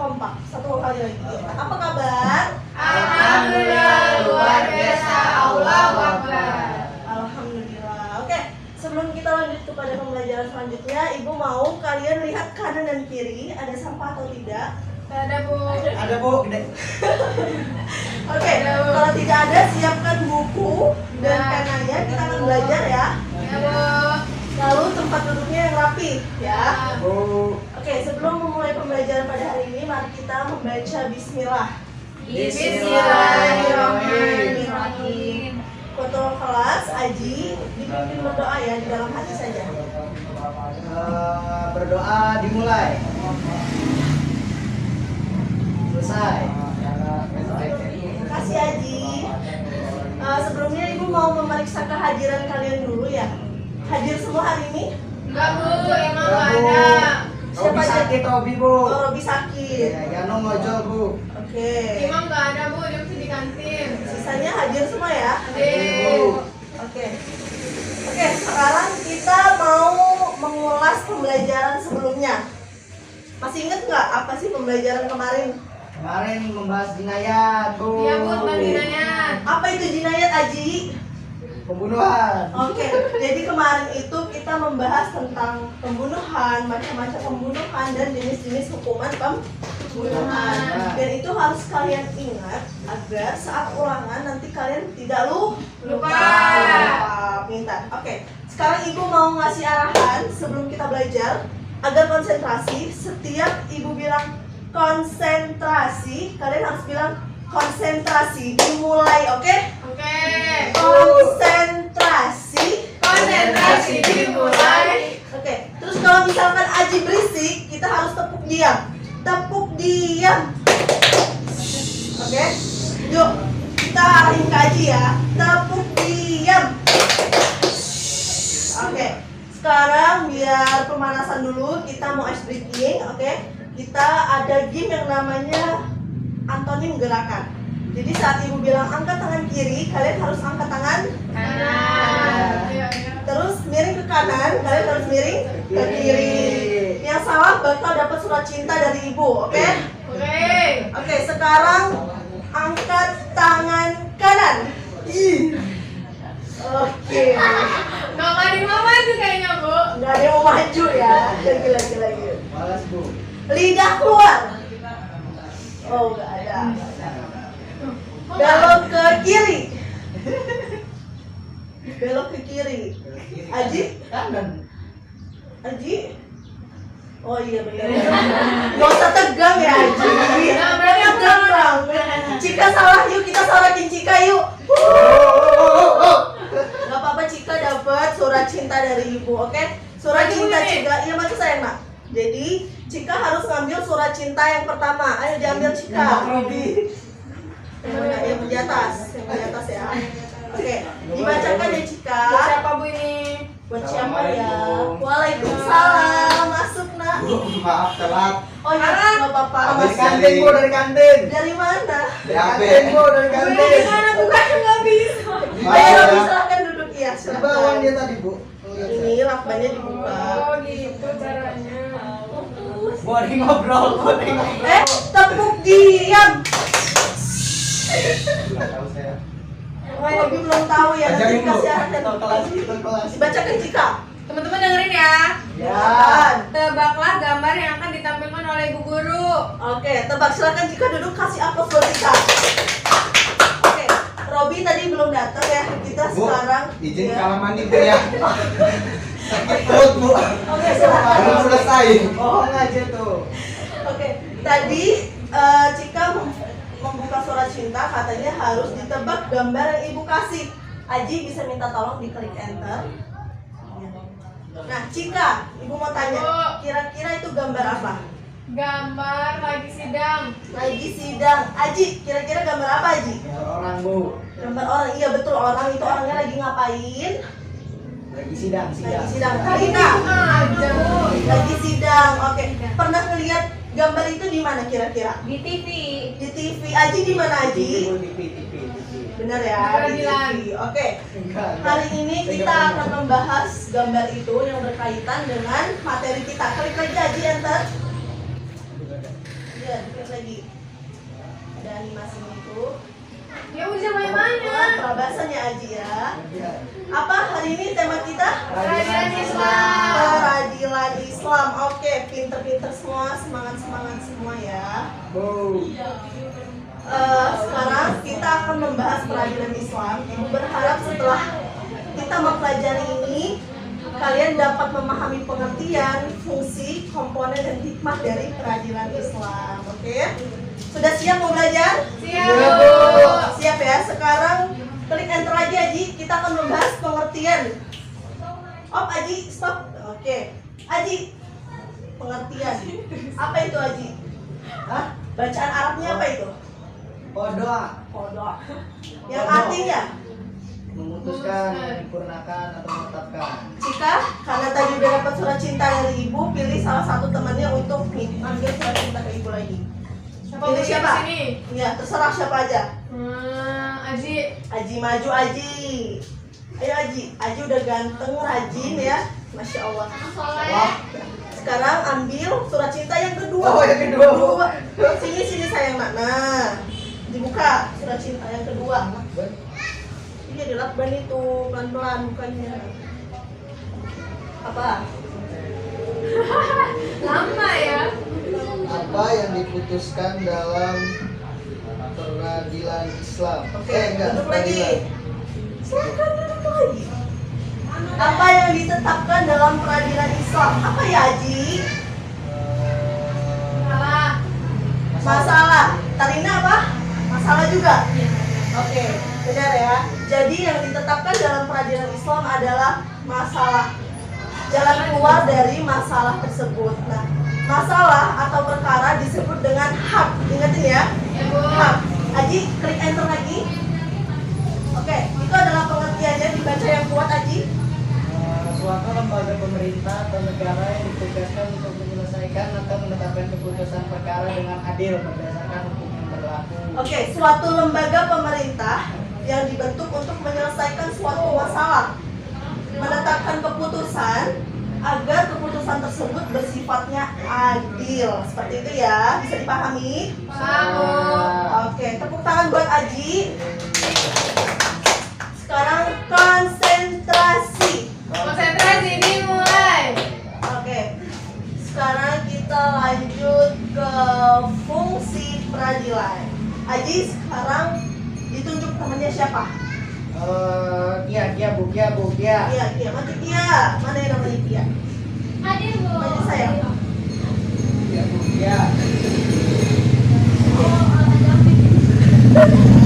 kompak. Satu kali lagi. Apa kabar? Alhamdulillah luar biasa. Allahu Akbar. Alhamdulillah. Oke, sebelum kita lanjut kepada pembelajaran selanjutnya, Ibu mau kalian lihat kanan dan kiri ada sampah atau tidak? Ada Bu. Ada Bu, gede. Oke, kalau tidak ada siapkan buku dan penanya, kita akan belajar ya. Ya Bu. Lalu tempat duduknya yang rapi ya. Bu. Oke, sebelum memulai pembelajaran pada hari ini, mari kita membaca Bismillah. Bismillahirrahmanirrahim. Foto kelas, Aji, dipimpin berdoa ya di dalam hati saja. Berdoa dimulai. Selesai. Terima kasih Aji. Sebelumnya Ibu mau memeriksa kehadiran kalian dulu ya. Hadir semua hari ini? Enggak Bu, emang enggak ada. Robi sakit, Robi Bu. Oh, Robi sakit. Ya, Yano ngojol Bu. Oke. Imam enggak ada Bu, dia mesti di kantin. Sisanya hadir semua ya. Hadir. Oke. Oke, sekarang kita mau mengulas pembelajaran sebelumnya. Masih ingat nggak apa sih pembelajaran kemarin? Kemarin membahas jinayat Bu. Iya Bu, tentang jinayat. Apa itu jinayat, Aji? Pembunuhan. Oke, jadi kemarin itu kita membahas tentang pembunuhan, macam-macam pembunuhan dan jenis-jenis hukuman pembunuhan. Dan itu harus kalian ingat agar saat ulangan nanti kalian tidak Lupa. Pintar. Oke, sekarang Ibu mau ngasih arahan sebelum kita belajar agar konsentrasi. Setiap Ibu bilang konsentrasi, kalian harus bilang konsentrasi. Dimulai, oke? Oke. Konsentrasi Dimulai. Oke, terus kalau misalkan Aji berisik, kita harus tepuk diam. Tepuk diam. Oke, yuk kita arahin ke Aji ya. Tepuk diam. Oke, sekarang biar pemanasan dulu, kita mau ice breaking. Oke, kita ada game yang namanya antonim gerakan. Jadi saat Ibu bilang angkat tangan kiri, kalian harus angkat tangan Kanan. Iya, iya. terus miring ke kanan, kalian harus miring ke kiri. Yang salah bakal dapat surat cinta dari Ibu, oke? Oke. Oke, sekarang angkat tangan kanan. Oke. Nggak maju tuh kayaknya Bu. Nggak ada yang mau maju ya. Lagi. Malas Bu. Lidah keluar. Oh, nggak ada. Belok ke kiri. Belok ke kiri. Aji? Kanan. Aji? Oh iya benar. Gak usah tegang ya Aji. Nah, berarti aku Tegang. Cika salah, yuk kita salahin Cika yuk. Gak apa-apa, Cika dapat surat cinta dari Ibu, oke? Surat cinta Cika, iya maju sayang nak. Jadi Cika harus ngambil surat cinta yang pertama. Ayo diambil Cika. Robi. Yang mana? Yang di atas ya. Oke, dibacakan ya Cika. Buat siapa Bu ini? Buat siapa ya? Waalaikumsalam. Masuk nak. Bu, maaf telat. Oh iya, nggak apa-apa. Dari Masuk. kantin Bu, dari kantin. Dari mana? Dari kantin Bu, dari Bu kantin. gimana Bu kan nggak bisa. Ayo Robi silahkan duduk ya. Di bawah dia Silahkan. tadi Bu. Ini lakbannya dibuka. Oh gitu caranya. Bu, lagi ngobrol. Bu, lagi ngobrol. Tepuk diam. Nggak tahu saya. Oh, Robi belum tahu ya. Nanti Ajarin Bu. kasih arahan. Kita kelas, kita kelas. Dibacakan Cika. Teman-teman dengerin ya. Ya. Tebaklah gambar yang akan ditampilkan oleh Ibu Guru. Oke, tebak silakan Cika duduk, kasih aplaus buat Cika. Oke, Robi tadi belum datang ya. Kita Bu, sekarang izin ya. kamar mandi Bu ya. Sakit perut Bu. Oke, silakan. Belum selesai. Bohong aja tuh. Oke, tadi Cika membuka surat cinta, katanya harus ditebak gambar yang Ibu kasih. Aji bisa minta tolong diklik enter. Nah, Cika, Ibu mau tanya, Bu. kira-kira itu gambar apa? Gambar lagi sidang. Lagi sidang. Aji, kira-kira gambar apa Aji? Orang Bu. Gambar orang, iya betul, orang itu orangnya lagi ngapain? Lagi sidang, Lagi sidang. sidang. Karina, Aja Bu. lagi sidang. Oke, pernah ngelihat gambar itu di mana kira-kira? Di TV. Di TV. Aji di mana Aji? TV. Benar ya, di Peradilan. TV. Oke. Enggak. Hari ini kita akan membahas gambar itu yang berkaitan dengan materi kita. Klik aja Aji enter. Ya, dikit lagi. Ada animasinya itu. Ya udah banyak-banyak. Perabasannya Aji ya. Apa hari ini tema kita? Peradilan Islam. Peradilan Islam. Oke, pinter-pinter semua, semangat-semangat semua ya. Sekarang kita akan membahas peradilan Islam. Ibu berharap setelah kita mempelajari ini, kalian dapat memahami pengertian, fungsi, komponen, dan hikmah dari peradilan Islam. Oke? Sudah siap mau belajar? Siap. Siap ya. Sekarang klik enter aja Aji. Kita akan membahas pengertian. Aji, stop. Oke. Aji, pengertian. Apa itu Aji? Hah? Bacaan Arabnya apa itu? Kodok. Yang artinya? Memutuskan, menyempurnakan atau menetapkan. Jika karena tadi udah dapat surat cinta dari ibu, pilih salah satu temannya untuk ambil surat cinta ke ibu lagi. Pilih siapa? Sini. Ya, terserah siapa aja. Aji. Aji maju Aji. Ayo Aji. Aji udah ganteng, rajin ya. Masya Allah. Soleh. Sekarang ambil surat cinta yang kedua. Oh, yang kedua. Sini sayang nak. Nah, dibuka surat cinta yang kedua. Iya dilakban itu pelan-pelan bukannya. Apa? Lama ya. Apa yang diputuskan dalam peradilan Islam? Oke, Enggak, duduk lagi. peradilan. Silakan duduk lagi. Apa yang ditetapkan dalam peradilan Islam? Apa ya Haji? Salah. Masalah. Tarina apa? Masalah juga? Oke, benar ya. Jadi yang ditetapkan dalam peradilan Islam adalah masalah. Jalan keluar dari masalah tersebut. Nah, masalah atau perkara disebut dengan hak. Ingatin ya. Ya, Bu. Hak. Aji, klik enter lagi. Oke, itu adalah pengertiannya. Dibaca yang kuat Aji. Suatu lembaga pemerintah atau negara yang ditugaskan untuk menyelesaikan atau menetapkan keputusan perkara dengan adil berdasarkan hukum yang berlaku. Oke, suatu lembaga pemerintah yang dibentuk untuk menyelesaikan suatu masalah, menetapkan keputusan agar keputusan tersebut bersifatnya adil. Seperti itu ya, bisa dipahami? Paham. Oke, tepuk tangan buat Aji. Sekarang konsentrasi. Konsentrasi dimulai. Oke, sekarang kita lanjut ke fungsi peradilan. Aji, sekarang ditunjuk temannya siapa? Kia, Bu. Iya, maju Kia. Mana yang namanya Kia? Hadir, Bu. Maju saya. Kia, Bu.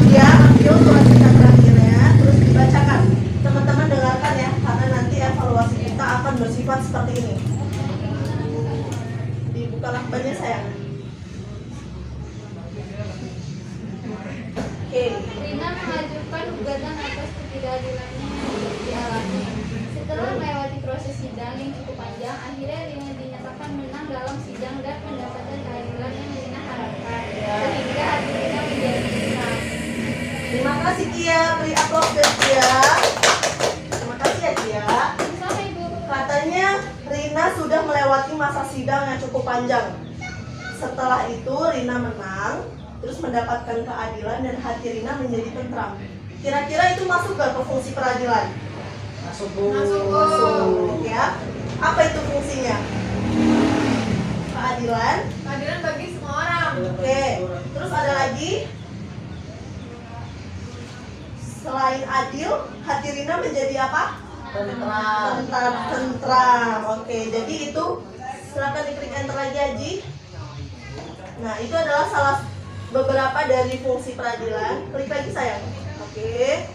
Kia, ambil surat cinta terakhirnya, terus dibacakan. Teman-teman dengarkan ya, karena nanti evaluasi kita akan bersifat seperti ini. Dibuka lakbannya sayang. Oke. Rina mengajukan gugatan atas ketidakadilannya yang dialami. Setelah melewati proses sidang yang cukup panjang, akhirnya Rina dinyatakan menang dalam sidang dan mendapatkan keadilan yang Rina harapkan. Sehingga hati Rina menjadi tenang. Terima kasih Kia, beri aplaus buat Kia. Terima kasih ya Kia. Sama Ibu. Katanya Rina sudah melewati masa sidang yang cukup panjang. Setelah itu Rina menang, terus mendapatkan keadilan dan hati Rina menjadi tentram. Kira-kira itu masuk gak ke fungsi peradilan? Masuk, Bu. Masuk ya. Apa itu fungsinya? Keadilan. Keadilan bagi semua orang. Oke. Terus ada lagi. Selain adil, hati Rina menjadi apa? Tentram. Tentram. Oke, jadi itu silakan diklik enter lagi Aji. Nah, itu adalah salah beberapa dari fungsi peradilan. Klik lagi sayang. Oke.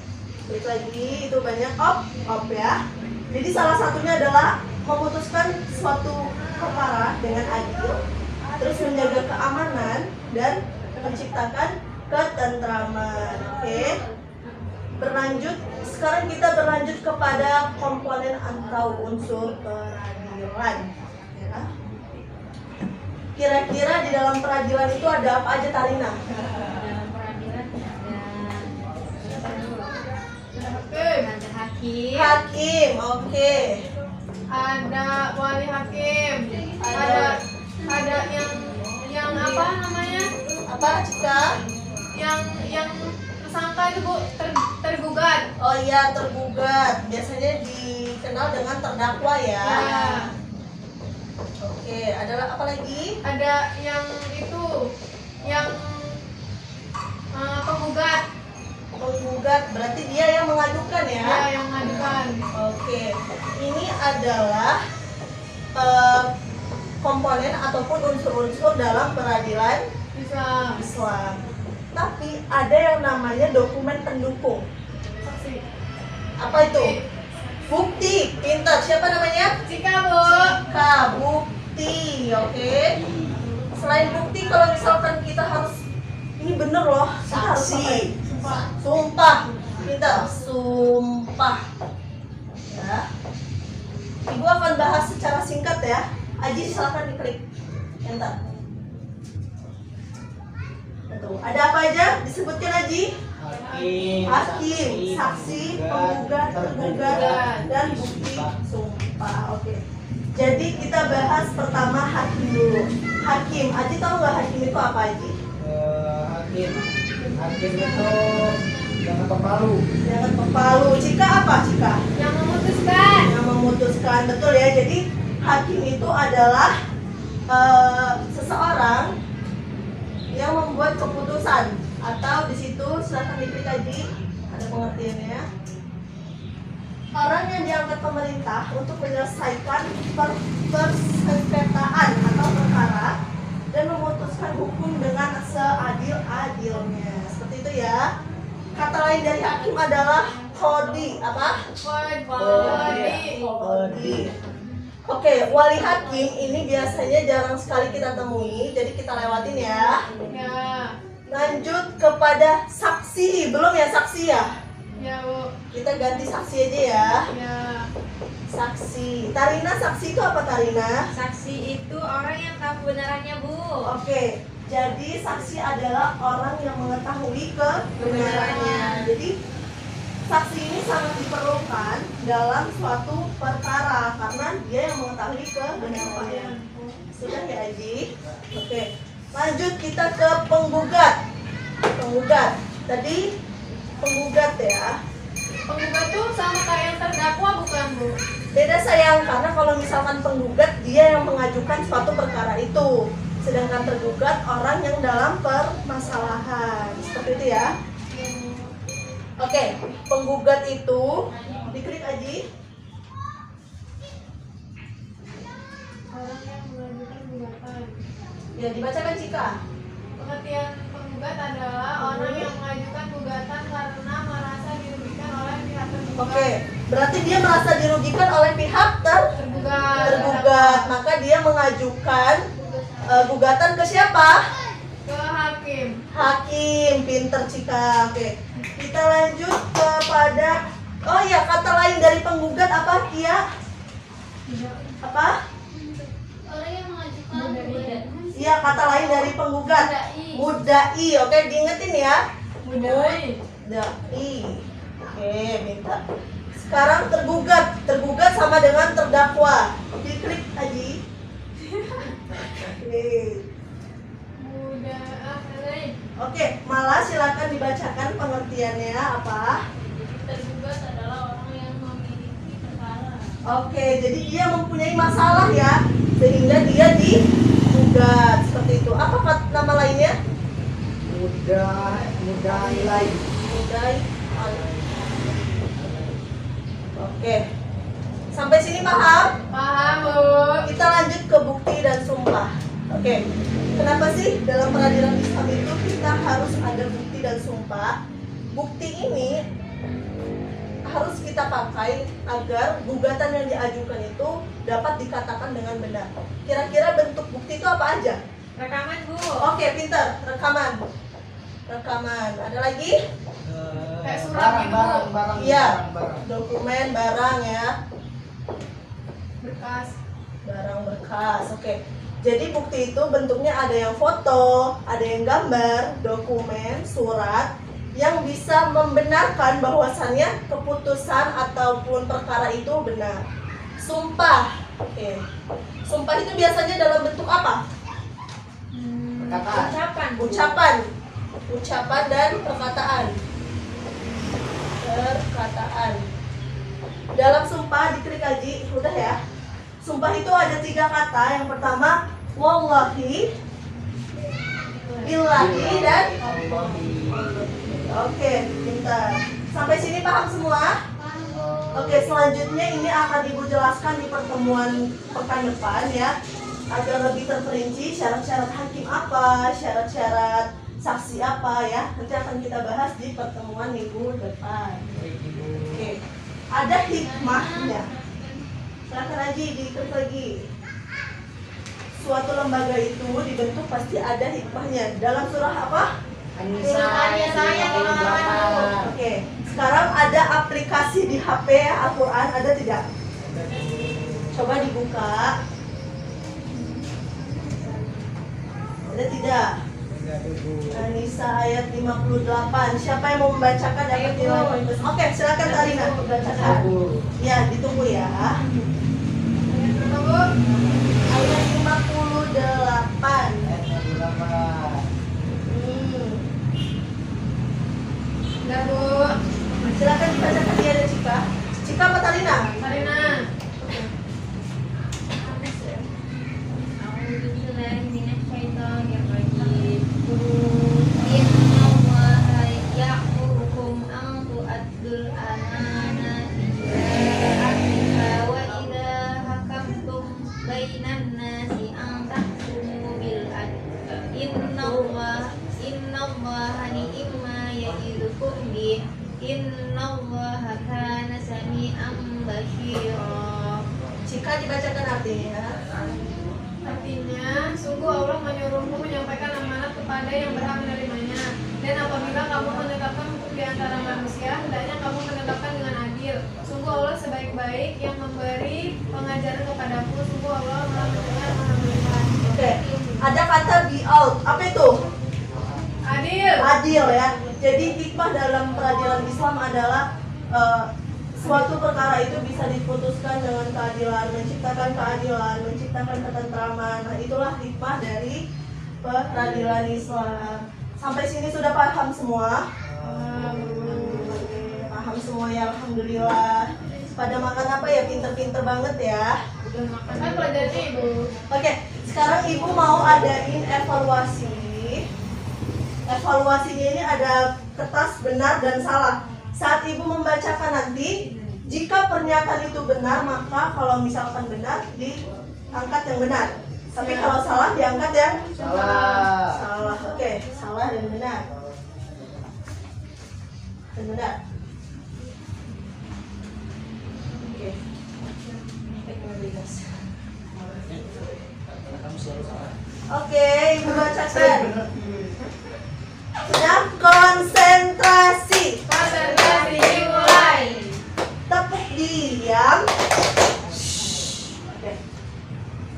Klik lagi, itu banyak op ya. Jadi salah satunya adalah memutuskan suatu perkara dengan adil, terus menjaga keamanan dan menciptakan ketentraman. Oke. Berlanjut, sekarang kita berlanjut kepada komponen atau unsur peradilan. Ya. Kira-kira di dalam peradilan itu ada apa aja Tarina? Dalam peradilan ada hakim, Hakim, oke. Ada wali hakim. Ada yang apa namanya? Apa, Cika? Yang tersangka itu Bu, tergugat. Oh iya, tergugat. Biasanya dikenal dengan terdakwa ya. Ya. Oke, ada apa lagi? Ada yang itu, yang penggugat. Penggugat, berarti dia yang mengajukan ya? Ya, yang mengajukan. Oke, ini adalah komponen ataupun unsur-unsur dalam peradilan Bisa Islam. Tapi ada yang namanya dokumen pendukung. saksi. Apa itu? Bukti. Pintar. Siapa namanya? Cika Bu. Cika. Bukti. Oke. Selain bukti, kalau misalkan kita harus ini bener loh. Kita harus pakai Sumpah. sumpah. Pintar. Sumpah. Ya. Ibu akan bahas secara singkat ya. Aji silakan diklik. Enter. Tuh, ada apa aja? Disebutkan Aji? Hakim, saksi, penggugat, tergugat, dan bukti sumpah. Oke. Jadi kita bahas pertama hakim dulu. Hakim, Aji tahu nggak hakim itu apa Aji? Hakim itu yang ketok palu. Yang ketok palu. Cika apa Cika? Yang memutuskan. Yang memutuskan, betul ya. Jadi hakim itu adalah seseorang yang membuat keputusan, atau di situ silakan diklik Aji, ada pengertiannya. Orang yang diangkat pemerintah untuk menyelesaikan persengketaan atau perkara dan memutuskan hukum dengan seadil-adilnya. Seperti itu ya. Kata lain dari hakim adalah qadhi. Apa? Qadhi. Oke, wali hakim ini biasanya jarang sekali kita temui, jadi kita lewatin ya. Ya. Lanjut kepada saksi, belum ya saksi ya? Ya Bu. Kita ganti saksi aja ya. Ya. Saksi. Tarina, saksi itu apa Tarina? Saksi itu orang yang tahu kebenarannya Bu. Oke, jadi saksi adalah orang yang mengetahui kebenarannya. Jadi saksi ini sangat diperlukan dalam suatu perkara karena dia yang mengetahui kebenarannya. Sudah ya Aji? Oke. Lanjut kita ke penggugat. Penggugat. Tadi penggugat ya. Penggugat tuh sama kayak yang terdakwa bukan Bu? Beda sayang, karena kalau misalkan penggugat dia yang mengajukan suatu perkara itu. Sedangkan tergugat orang yang dalam permasalahan. Seperti itu ya. Oke, penggugat itu diklik Aji. Orang yang mengajukan gugatan. Ya, dibacakan Cika. Pengertian penggugat adalah orang yang mengajukan gugatan karena merasa dirugikan oleh pihak tergugat. Oke, berarti dia merasa dirugikan oleh pihak tergugat. Maka dia mengajukan gugatan ke siapa? Ke hakim. Hakim. Pinter Cika. Oke. Kita lanjut kepada, oh ya, kata lain dari penggugat apa Kia? Apa? Orang yang mengajukan gugatan. Iya, kata lain dari penggugat. Mudai. Oke, diingetin ya. Mudai. Mudai. Oke, minta. Sekarang tergugat. Tergugat sama dengan terdakwa. Diklik Aji. Oke. Oke, malah silakan dibacakan pengertiannya apa? Tergugat adalah orang yang memiliki perkara. Oke, jadi dia mempunyai masalah ya, sehingga dia digugat seperti itu. Apa nama lainnya? Mudai. Mudai. Oke, sampai sini paham? Paham Bu. Kita lanjut ke bukti dan sumpah. Oke, kenapa sih dalam peradilan Islam itu kita harus ada bukti dan sumpah? Bukti ini harus kita pakai agar gugatan yang diajukan itu dapat dikatakan dengan benar. Kira-kira bentuk bukti itu apa aja? Rekaman Bu. Oke, pintar. Rekaman. Rekaman. Ada lagi? Kayak surat gitu. Barang. Iya. Dokumen, barang ya. Berkas. Barang berkas. Oke. Jadi bukti itu bentuknya ada yang foto, ada yang gambar, dokumen, surat yang bisa membenarkan bahwasannya keputusan ataupun perkara itu benar. Sumpah. Oke. Sumpah itu biasanya dalam bentuk apa? Perkataan. Ucapan dan perkataan. Dalam sumpah diklik Aji, udah ya. Sumpah itu ada 3 kata. Yang pertama wallahi, billahi, dan oke, pintar. Sampai sini paham semua? Oke, selanjutnya ini akan Ibu jelaskan di pertemuan pekan depan ya, agar lebih terperinci syarat-syarat hakim apa, syarat-syarat saksi apa ya. Nanti akan kita bahas di pertemuan minggu depan. Oke, ada hikmahnya. Silakan lagi diklik lagi. Suatu lembaga itu dibentuk pasti ada hikmahnya. Dalam surah apa? An-Nisa An-Nisa. Oke, sekarang ada aplikasi di HP Al-Quran, ada tidak? Coba dibuka. Ada tidak? An-Nisa ayat 58. Siapa yang mau membacakan dapat nilai poin plus? Oke, silakan Tarina bacakan. Ya, ditunggu ya. Tunggu. Ayat 58. Udah, Bu. Silakan dibacakan dia ada Cika. Cika apa Tarina? Sarina. Innallaha kana sami'an basyira. Cika dibacakan artinya. Artinya, sungguh Allah menyuruhmu menyampaikan amanat kepada yang berhak menerimanya. Dan apabila kamu menetapkan hukum di antara manusia, hendaknya kamu menetapkan dengan adil. Sungguh Allah sebaik-baik yang memberi pengajaran kepadaku. Sungguh Allah maha mendengar, maha melihat. Oke, ada kata be out. Apa itu? Adil. Adil ya. Jadi hikmah dalam peradilan Islam adalah suatu perkara itu bisa diputuskan dengan keadilan, menciptakan ketentraman. Nah, itulah hikmah dari peradilan Islam. Sampai sini sudah paham semua? Paham semua ya, alhamdulillah. Pada makan apa ya, pinter-pinter banget ya. Kan pelajarannya Ibu. Oke, sekarang Ibu mau adain evaluasi. Evaluasinya ini ada kertas benar dan salah. Saat Ibu membacakan nanti, jika pernyataan itu benar, maka kalau misalkan benar, diangkat yang benar. Tapi kalau salah, diangkat yang Salah. salah. Oke, salah dan benar. Dan benar. Oke. Oke, Ibu bacakan. Yang konsentrasi. Konsentrasi mulai. Tepuk diam. Oke.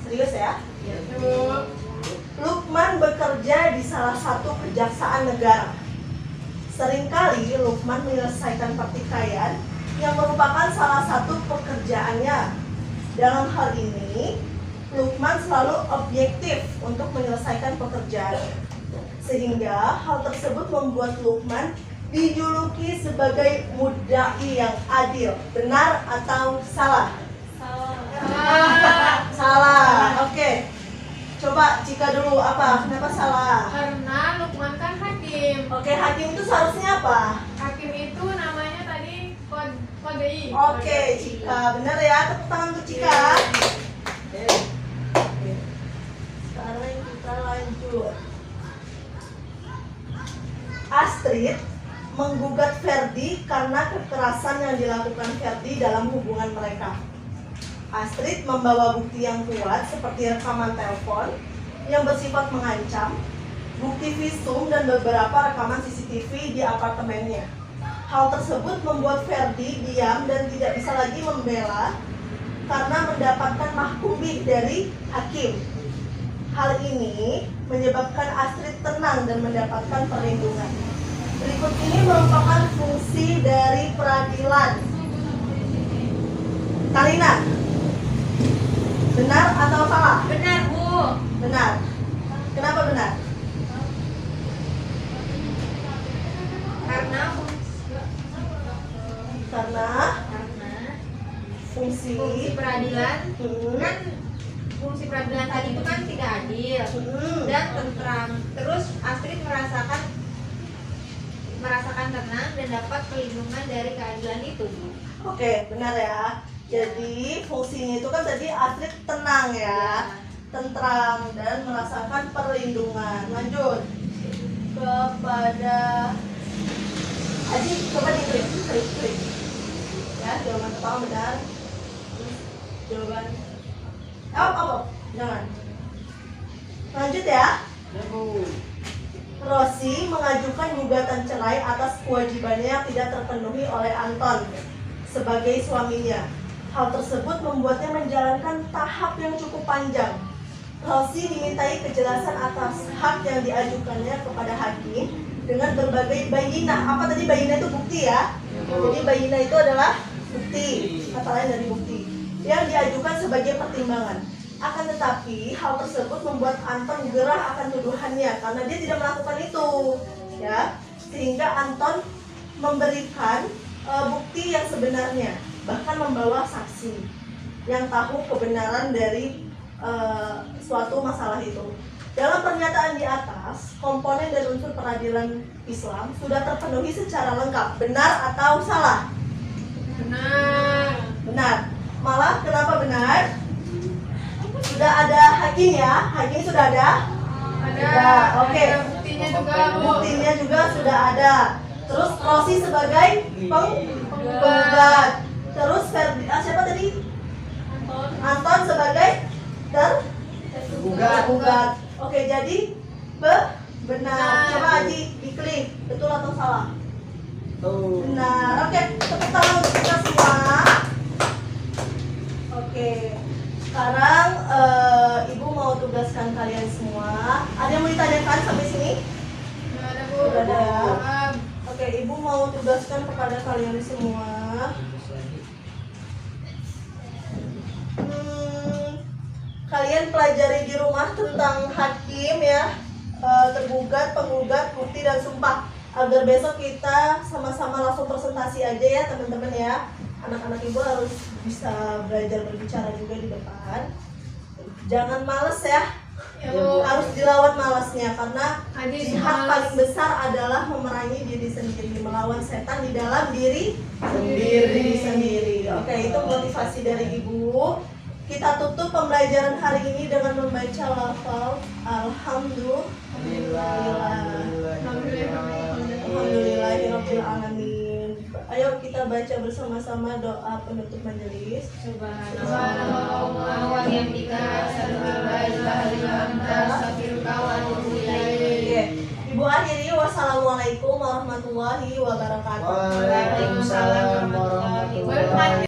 Serius ya. Ibu. Lukman bekerja di salah satu kejaksaan negara. Seringkali Lukman menyelesaikan pertikaian yang merupakan salah satu pekerjaannya. Dalam hal ini, Lukman selalu objektif untuk menyelesaikan pekerjaan. Sehingga hal tersebut membuat Lukman dijuluki sebagai mudda'i yang adil. Benar atau salah? Salah. Salah. Oke. Coba Cika dulu, apa? Kenapa salah? Karena Lukman kan hakim. Oke, hakim itu seharusnya apa? Hakim itu namanya tadi kodei. Oke, Cika. Benar ya? Tepuk tangan untuk Cika. Oke. Sekarang kita lanjut. Astrid menggugat Ferdi karena kekerasan yang dilakukan Ferdi dalam hubungan mereka. Astrid membawa bukti yang kuat seperti rekaman telepon yang bersifat mengancam, bukti visum dan beberapa rekaman CCTV di apartemennya. Hal tersebut membuat Ferdi diam dan tidak bisa lagi membela karena mendapatkan mahkumih dari hakim. Hal ini menyebabkan Astrid tenang dan mendapatkan perlindungan. Berikut ini merupakan fungsi dari peradilan. Karina, benar atau salah? Benar, Bu. Benar. Kenapa benar? peradilan Hmm. kan fungsi peradilan tadi itu kan tidak adil Hmm. dan tentram. Terus Astrid merasakan tenang dan dapat perlindungan dari keadilan itu, Bu. Oke, benar ya. Jadi fungsinya itu kan tadi Astrid tenang ya, tentram dan merasakan perlindungan. Lanjut kepada Aji, coba klik. Ya, jawaban pertama benar. Terus jawaban jangan. Lanjut ya. Ya, Bu. Rosi mengajukan gugatan cerai atas kewajibannya yang tidak terpenuhi oleh Anton sebagai suaminya. Hal tersebut membuatnya menjalankan tahap yang cukup panjang. Rosi dimintai kejelasan atas hak yang diajukannya kepada hakim dengan berbagai bayinah. Apa tadi bayinah itu bukti ya? Jadi bayinah itu adalah bukti, kata lain dari bukti yang diajukan sebagai pertimbangan. Akan tetapi hal tersebut membuat Anton gerah akan tuduhannya karena dia tidak melakukan itu, ya. Sehingga Anton memberikan bukti yang sebenarnya, bahkan membawa saksi yang tahu kebenaran dari suatu masalah itu. Dalam pernyataan di atas, komponen dan unsur peradilan Islam sudah terpenuhi secara lengkap. Benar atau salah? Benar. Benar. Malah kenapa benar? Sudah ada hakim ya, hakim sudah ada. Ada. Oke. Ada buktinya juga, Bu. Buktinya juga sudah ada. Terus Rosi sebagai penggugat. Terus siapa tadi? Anton sebagai tergugat. Oke, jadi benar. Coba Aji diklik, betul atau salah? Tuh. Benar. Oke, tepuk tangan untuk kita semua. Oke. Sekarang Ibu mau tugaskan kalian semua. Ada yang mau ditanyakan sampai sini? Sudah ada, Bu. Sudah ada. Paham. Oke, Ibu mau tugaskan kepada kalian semua. Kalian pelajari di rumah tentang hakim ya, tergugat, penggugat, bukti dan sumpah. Agar besok kita sama-sama langsung presentasi aja ya teman-teman ya. Anak-anak Ibu harus bisa belajar berbicara juga di depan. Jangan males ya. Ya, Bu. Harus dilawan malasnya karena Aji jihad malas. paling besar adalah memerangi diri sendiri, melawan setan di dalam diri sendiri. Oke, itu motivasi dari Ibu. Kita tutup pembelajaran hari ini dengan membaca lafal Alhamdulillahirabbil alamin. Ayo kita baca bersama-sama doa penutup majelis. Subhanallah wa bihamdika asyhadu an la ilaha illa anta astaghfiruka wa atubu ilaik. Ibu akhiri, wassalamualaikum warahmatullahi wabarakatuh. Waalaikumsalam warahmatullahi wabarakatuh.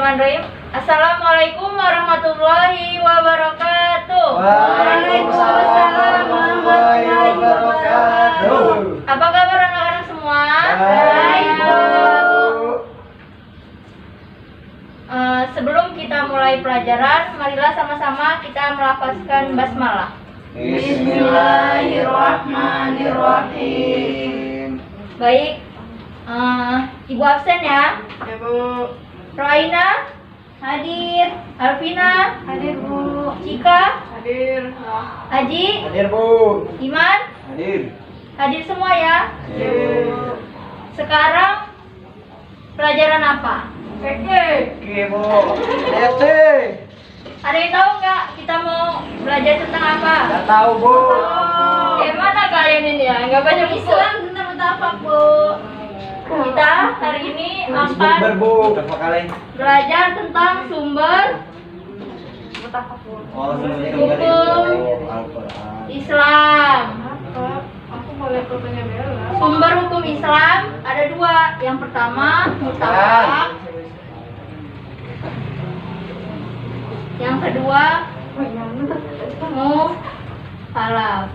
Bismillahirrahmanirrahim. Assalamualaikum warahmatullahi wabarakatuh. Waalaikumsalam warahmatullahi wabarakatuh. Apa kabar anak-anak semua? Baik, Bu. Sebelum kita mulai pelajaran, marilah sama-sama kita melafazkan basmalah. Bismillahirrahmanirrahim. Baik, Ibu absen ya. Ya Bu. Roaina hadir, Alvina Hadir Bu. Cika, Hadir. Haji, Hadir, Bu. Iman, Hadir. hadir semua ya. Sekarang pelajaran apa? Oke, Bu. FC. Ada yang tahu nggak kita mau belajar tentang apa? Nggak tahu, Bu. Mana kalian ini ya? Nggak baca buku. Islam tentang apa, Bu? Kita hari ini Sumber, akan Bu. Berapa kali? belajar tentang sumber Oh, sebenarnya Hukum. Al-Quran. Islam. Apa? Aku mau lihat fotonya Bella. Sumber hukum Islam ada dua. Yang pertama mutafak. Yang kedua muhalaf.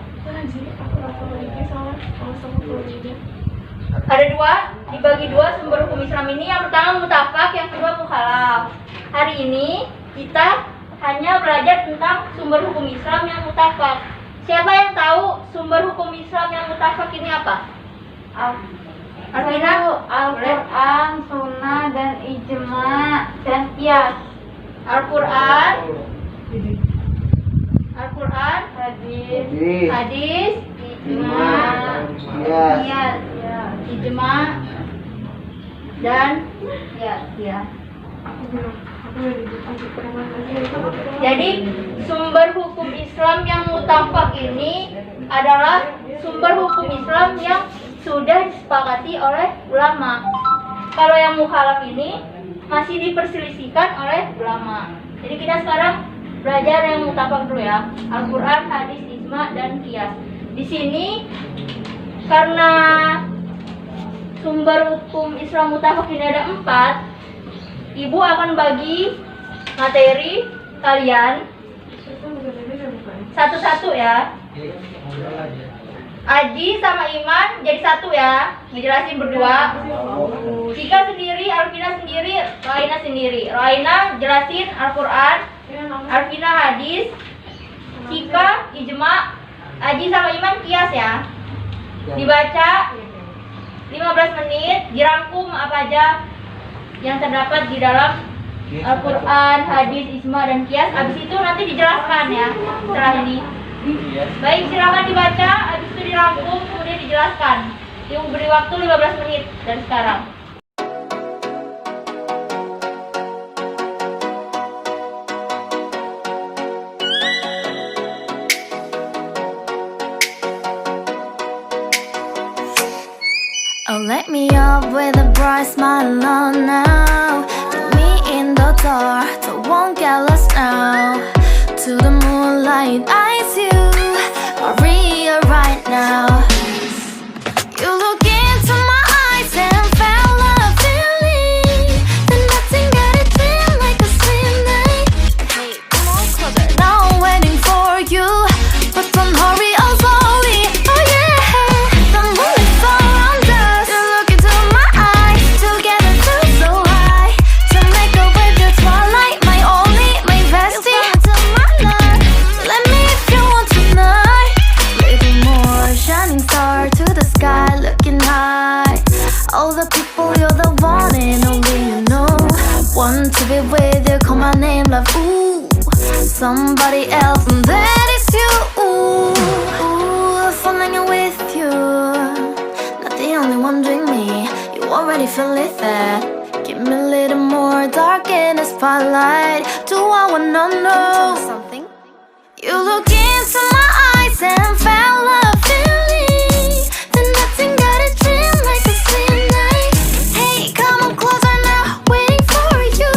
Ada dua, dibagi dua sumber hukum Islam ini. Yang pertama mutafak, yang kedua muhalaf. Hari ini kita hanya belajar tentang sumber hukum Islam yang mutafak. Siapa yang tahu sumber hukum Islam yang mutafak ini apa? Alvina? Al-Quran, Sunnah, dan Ijma, dan Qiyas. Al-Quran, Hadis. hadis, Ijma. Qiyas. Qiyas, ijma, dan ya. Jadi sumber hukum Islam yang mutafak ini adalah sumber hukum Islam yang sudah disepakati oleh ulama. Kalau yang mukhalaf ini masih diperselisihkan oleh ulama. Jadi kita sekarang belajar yang mutafak dulu ya. Al-Quran, hadis, ijma, dan qiyas. Di sini karena sumber hukum Islam mutafak ini ada 4, Ibu akan bagi materi kalian satu-satu ya. Aji sama Iman jadi satu ya, ngejelasin berdua. Cika sendiri, Alvina sendiri, Roaina sendiri. Roaina jelasin Al-Quran, Alvina hadis, Cika ijma, Aji sama Iman qiyas ya. Dibaca 15 menit, dirangkum apa aja yang terdapat di dalam Al-Quran, hadis, ijma, dan qiyas. Habis itu nanti dijelaskan ya setelah ini. Baik, silakan dibaca, habis itu dirangkum, kemudian dijelaskan. Yang beri waktu 15 menit dari sekarang. Oh, let me up with a bright smile on now. Put me in the dark, so won't get lost now. To the moonlight, eyes you, Maria right now. You look into my eyes and felt a feeling. Then nothing got it feel like a slim night. Hey, come on closer. Now I'm waiting for you, but don't hurry, oh slowly. Oh yeah, the moon is around us. You look into my eyes, together feel so high. To make a way through twilight, my only, my bestie. You fall into my life. Let me if you want tonight. Little more shining star to the sky, looking high. All the people, you're the one and only you know. Want to be with you, call my name, love. Ooh, somebody else, and that is you. Ooh, falling in with you. Not the only one doing me. You already feel it there. Give me a little more dark in the spotlight. Do I wanna know something? You look into my eyes and felt a feeling. Then nothing got a dream like a slim night. Hey, come on closer now, waiting for you.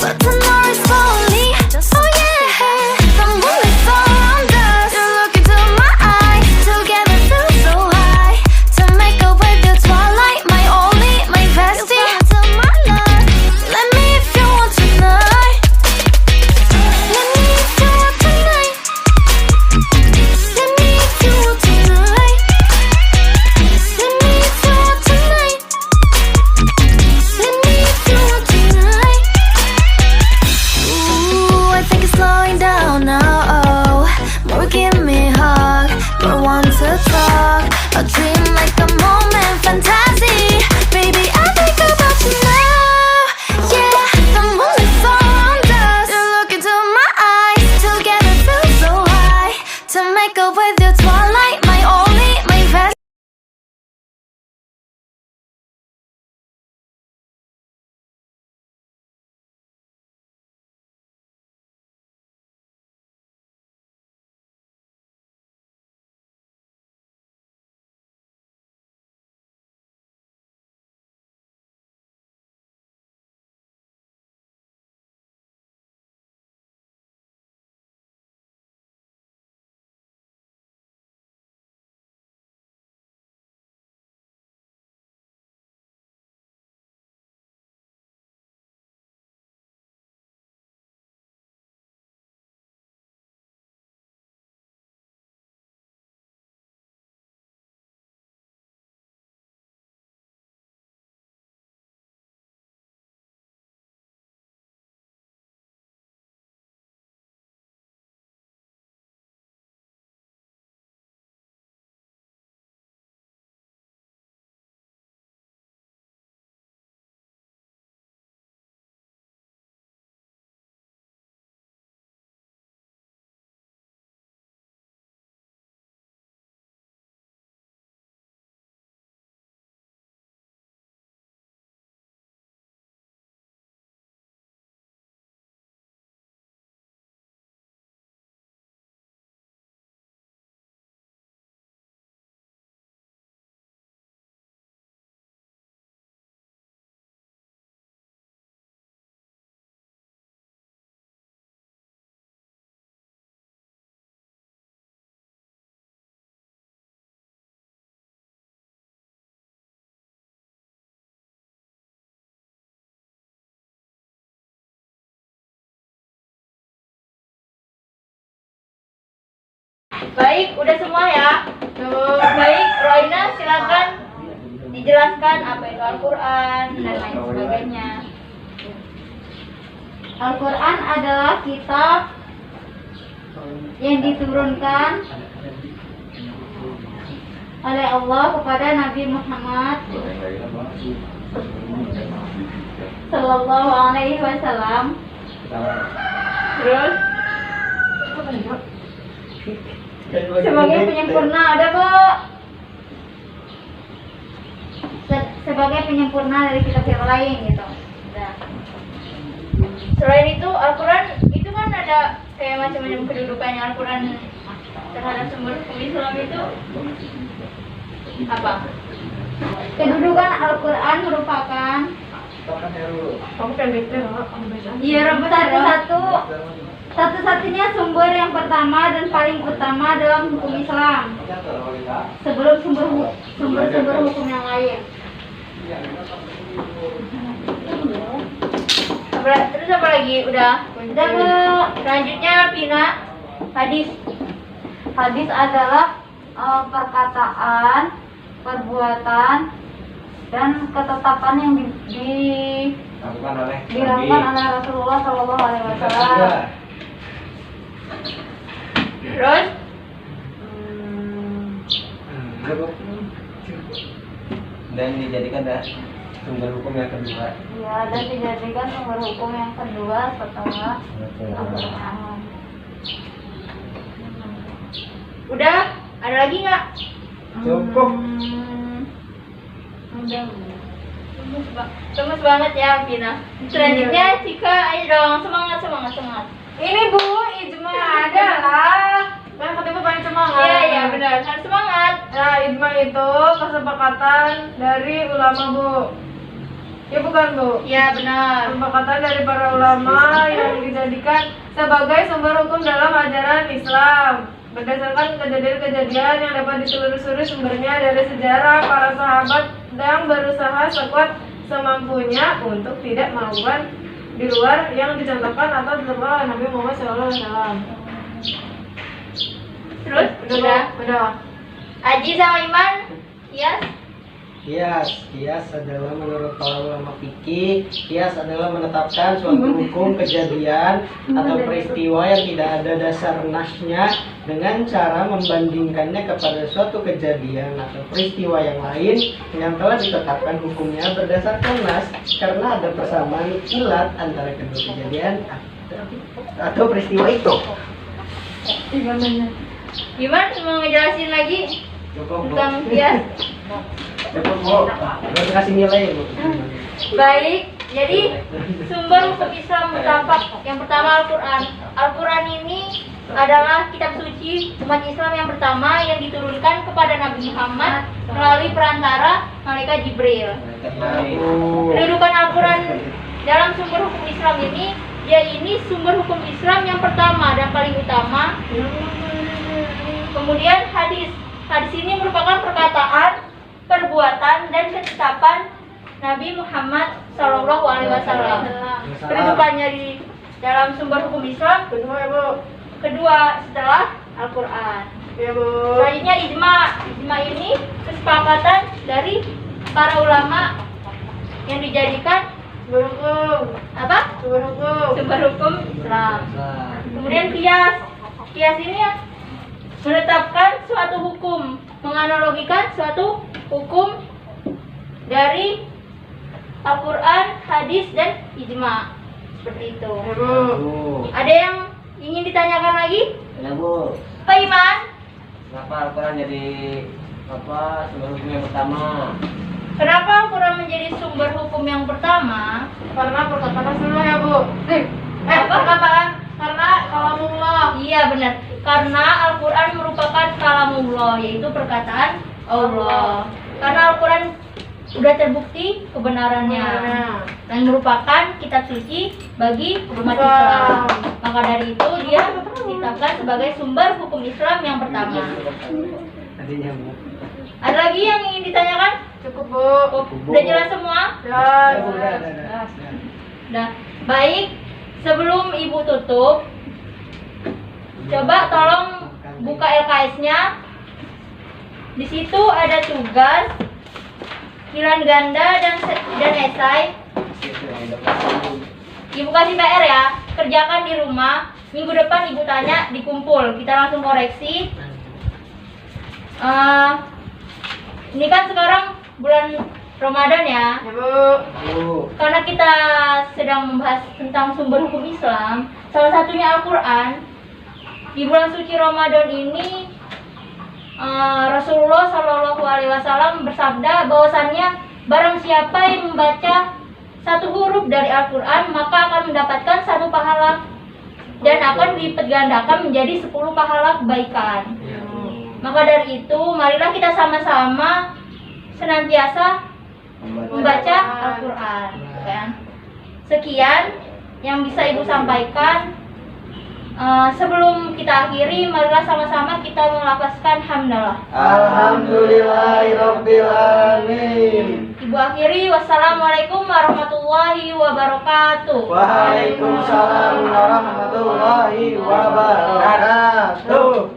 But the door is slowly. Oh yeah, the moon is around us. You look into my eyes, together feel so high. To make a way through twilight, my only, my bestie. Let me if you want to Baik, udah semua ya. Baik, Roina silakan dijelaskan apa itu Al-Quran dan lain sebagainya. Al-Quran adalah kitab yang diturunkan oleh Allah kepada Nabi Muhammad Sallallahu Alaihi Wasallam. Terus sebagai penyempurna ada Bu. Sebagai penyempurna dari kitab yang lain gitu. Nah, selain itu Al-Quran itu kan ada kayak macam-macam kedudukannya Al-Quran terhadap sumber hukum Islam itu apa? Kedudukan Al-Quran merupakan satu-satunya sumber yang pertama dan paling utama dalam hukum Islam sebelum sumber-sumber hukum yang lain. Terus apa lagi? Udah Bu. Selanjutnya Pina, hadis. Hadis adalah perkataan, perbuatan, dan ketetapan yang dilakukan oleh Rasulullah Shallallahu Alaihi Wasallam. Terus dan dijadikan sumber hukum yang kedua. Ya, dan dijadikan sumber hukum yang kedua setelah Al-Quran. udah, ada lagi nggak? Cukup. Udah. Gemes banget ya Pina. Selanjutnya Cika, ayo dong, semangat. Ini Bu, ijma adalah kan ketemu paling semangat. Iya benar, harus semangat. Nah, ijma itu kesepakatan dari ulama Bu. Ya bukan Bu? Iya benar. Kesepakatan dari para ulama yang dijadikan sebagai sumber hukum dalam ajaran Islam berdasarkan kejadian-kejadian yang dapat ditelusuri sumbernya dari sejarah para sahabat yang berusaha sekuat semampunya untuk tidak melakukan di luar yang dicontohkan atau ditetapkan oleh Nabi Muhammad SAW. Terus Udah. Aji sama Iman, yes. Kias adalah menurut para ulama fikih, kias adalah menetapkan suatu hukum, kejadian atau peristiwa yang tidak ada dasar nasnya dengan cara membandingkannya kepada suatu kejadian atau peristiwa yang lain yang telah ditetapkan hukumnya berdasarkan nas karena ada persamaan ilat antara kedua kejadian atau peristiwa itu. Iman mau ngejelasin lagi Cukup, Bu. tentang kias? Cukup, Bu. Harus kasih nilai, Bu. Baik, jadi sumber hukum Islam mutafak yang pertama Al-Quran. Al-Quran ini adalah kitab suci umat Islam yang pertama yang diturunkan kepada Nabi Muhammad melalui perantara malaikat Jibril. Kedudukan Al-Quran dalam sumber hukum Islam ini, ini sumber hukum Islam yang pertama dan paling utama. Kemudian hadis. Hadis ini merupakan perkataan, perbuatan, dan ketetapan Nabi Muhammad Shallallahu Alaihi Wasallam. Kedudukannya di dalam sumber hukum Islam Kedua ya Bu. kedua setelah Al-Quran. Ya Bu. Selanjutnya ijma. Ijma ini kesepakatan dari para ulama yang dijadikan Sumber hukum. apa? Sumber hukum. Sumber hukum Islam. Kemudian kias. Kias ini menetapkan suatu hukum, menganalogikan suatu hukum dari Al-Quran, hadis, dan ijma. Seperti itu. Ya Bu. Ada yang ingin ditanyakan lagi? Ya Bu, Pak Iman? kenapa Al-Quran jadi sumber hukum yang pertama? Kenapa Al-Quran menjadi sumber hukum yang pertama? Karena perkataan Rasulullah ya Bu. Perkataan karena kalamullah. Iya benar. Karena Al-Quran merupakan kalamullah, yaitu perkataan Allah. Karena Al-Quran sudah terbukti kebenarannya dan merupakan kitab suci bagi umat Islam. Maka dari itu dia ditetapkan sebagai sumber hukum Islam yang pertama. Tadinya, Bu. Ada lagi yang ingin ditanyakan? Cukup Bu. Udah jelas semua? Ya. Udah. Udah. Baik, sebelum Ibu tutup, coba tolong buka LKS-nya. Di situ ada tugas, pilihan ganda dan esai. Ibu kasih PR ya, kerjakan di rumah. Minggu depan ibu tanya, dikumpul, kita langsung koreksi. Ini kan sekarang bulan Ramadan ya. Karena kita sedang membahas tentang sumber hukum Islam, salah satunya Al-Quran. Di bulan suci Ramadan ini Rasulullah Shallallahu Alaihi Wasallam bersabda bahwasannya barang siapa yang membaca satu huruf dari Al-Quran maka akan mendapatkan 1 pahala dan akan dilipat gandakan menjadi 10 pahala kebaikan. Maka dari itu marilah kita sama-sama senantiasa membaca Al-Quran. Sekian yang bisa ibu sampaikan. Sebelum kita akhiri, marilah sama-sama kita melafazkan hamdalah. Alhamdulillahirabbil alamin. Ibu akhiri, wassalamualaikum warahmatullahi wabarakatuh. Waalaikumsalam warahmatullahi wabarakatuh.